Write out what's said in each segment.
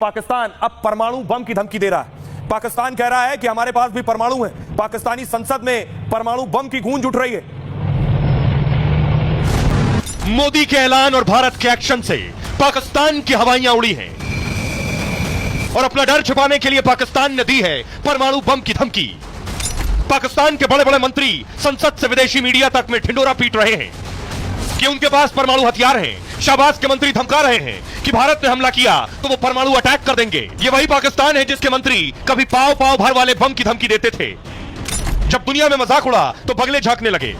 पाकिस्तान अब परमाणु बम की धमकी दे रहा है। पाकिस्तान कह रहा है कि हमारे पास भी परमाणु है। पाकिस्तानी संसद में परमाणु बम की गूंज उठ रही है। मोदी के ऐलान और भारत के एक्शन से पाकिस्तान की हवाइयां उड़ी हैं और अपना डर छुपाने के लिए पाकिस्तान ने दी है परमाणु बम की धमकी। पाकिस्तान के बड़े बड़े मंत्री संसद से विदेशी मीडिया तक में ढिंडोरा पीट रहे हैं कि उनके पास परमाणु हथियार हैं। शाहबाज के मंत्री धमका रहे हैं कि भारत ने हमला किया तो वो परमाणु अटैक कर देंगे। ये वही पाकिस्तान है जिसके मंत्री कभी पाव पाव भर वाले बम की धमकी देते थे। जब दुनिया में मजाक उड़ा तो बगले झांकने लगे।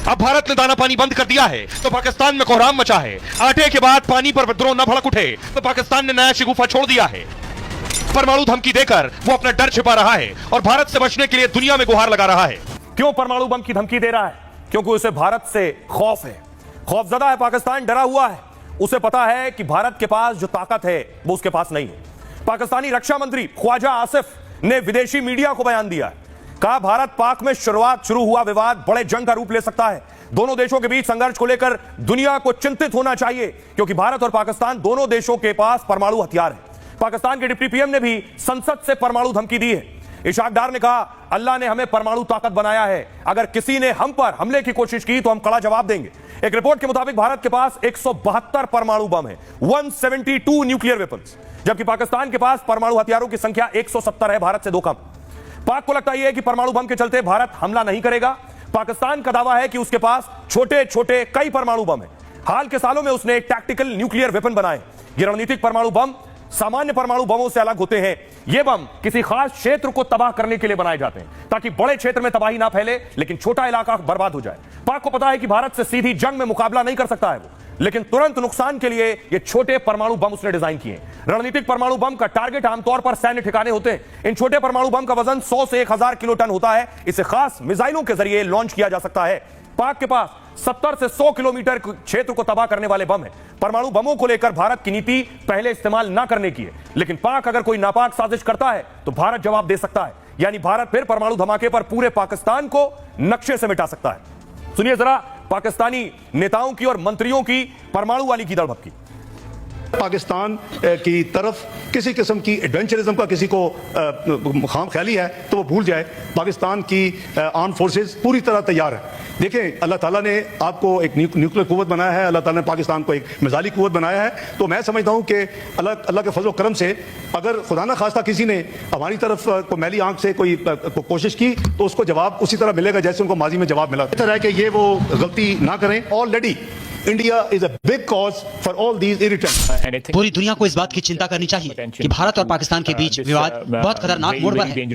अब भारत ने दाना पानी बंद कर दिया है तो पाकिस्तान में कोहराम मचा है। आटे के बाद पानी पर विद्रोह न भड़क उठे तो पाकिस्तान ने नया शिगुफा छोड़ दिया है। परमाणु धमकी देकर वो अपना डर छिपा रहा है और भारत से बचने के लिए दुनिया में गुहार लगा रहा है। क्यों परमाणु बम की धमकी दे रहा है? क्योंकि उसे भारत से खौफ है। खौफजदा है पाकिस्तान, डरा हुआ है। उसे पता है कि भारत के पास जो ताकत है वो उसके पास नहीं है। पाकिस्तानी रक्षा मंत्री ख्वाजा आसिफ ने विदेशी मीडिया को बयान दिया है। कहा भारत पाक में शुरू हुआ विवाद बड़े जंग का रूप ले सकता है। दोनों देशों के बीच संघर्ष को लेकर दुनिया को चिंतित होना चाहिए क्योंकि भारत और पाकिस्तान दोनों देशों के पास परमाणु हथियार है। पाकिस्तान के डिप्टी पीएम ने भी संसद से परमाणु धमकी दी है। इशाक डार ने कहा अल्लाह ने हमें परमाणु ताकत बनाया है, अगर किसी ने हम पर हमले की कोशिश की तो हम कड़ा जवाब देंगे। एक रिपोर्ट के मुताबिक भारत के पास 172 परमाणु बम है, 172 न्यूक्लियर वेपन्स, जबकि पाकिस्तान के पास परमाणु हथियारों की संख्या 170 है, भारत से 2 कम। पाक को लगता यह है कि परमाणु बम के चलते भारत हमला नहीं करेगा। पाकिस्तान का दावा है कि उसके पास छोटे छोटे कई परमाणु बम है। हाल के सालों में उसने टैक्टिकल न्यूक्लियर वेपन बनाए। ये रणनीतिक परमाणु बम सामान्य परमाणु बमों से अलग होते हैं। ये बम किसी खास क्षेत्र को तबाह करने के लिए बनाए जाते हैं ताकि बड़े क्षेत्र में तबाही ना फैले लेकिन छोटा इलाका बर्बाद हो जाए। पाक को पता है कि भारत से सीधी जंग में मुकाबला नहीं कर सकता है वो, लेकिन तुरंत नुकसान के लिए ये छोटे परमाणु बम उसने डिजाइन किए। रणनीतिक परमाणु बम का टारगेट आमतौर पर सैन्य ठिकाने होते हैं। इन छोटे परमाणु बम का वजन 100 से 1000 किलो टन होता है। इसे खास मिसाइलों के जरिए लॉन्च किया जा सकता है। पाक के पास 70 से 100 किलोमीटर क्षेत्र को तबाह करने वाले बम है। परमाणु बमों को लेकर भारत की नीति पहले इस्तेमाल ना करने की है, लेकिन पाक अगर कोई नापाक साजिश करता है तो भारत जवाब दे सकता है। यानी भारत फिर परमाणु धमाके पर पूरे पाकिस्तान को नक्शे से मिटा सकता है। सुनिए जरा पाकिस्तानी नेताओं की और मंत्रियों की परमाणु वाली की दड़भपकी। पाकिस्तान की तरफ किसी किस्म की एडवेंचरिज्म का किसी को खाम ख्याली है तो वो भूल जाए। पाकिस्तान की आर्म फोर्सेस पूरी तरह तैयार है। देखें, अल्लाह ताला ने आपको एक न्यूक्लियर कुव्वत बनाया है, अल्लाह ताला ने पाकिस्तान को एक मिसाइली कुव्वत बनाया है। तो मैं समझता हूं कि अल्लाह के फजल करम से अगर खुदा न खास्ता किसी ने हमारी तरफ को मैली आंख से कोई कोशिश की तो उसको जवाब उसी तरह मिलेगा जैसे उनको माजी में जवाब मिला। बेहतर है कि ये वो गलती ना करें। Already India is a big cause for all these irritants. पूरी दुनिया को इस बात की चिंता करनी चाहिए कि भारत और पाकिस्तान के बीच विवाद बहुत खतरनाक मोड़ पर है।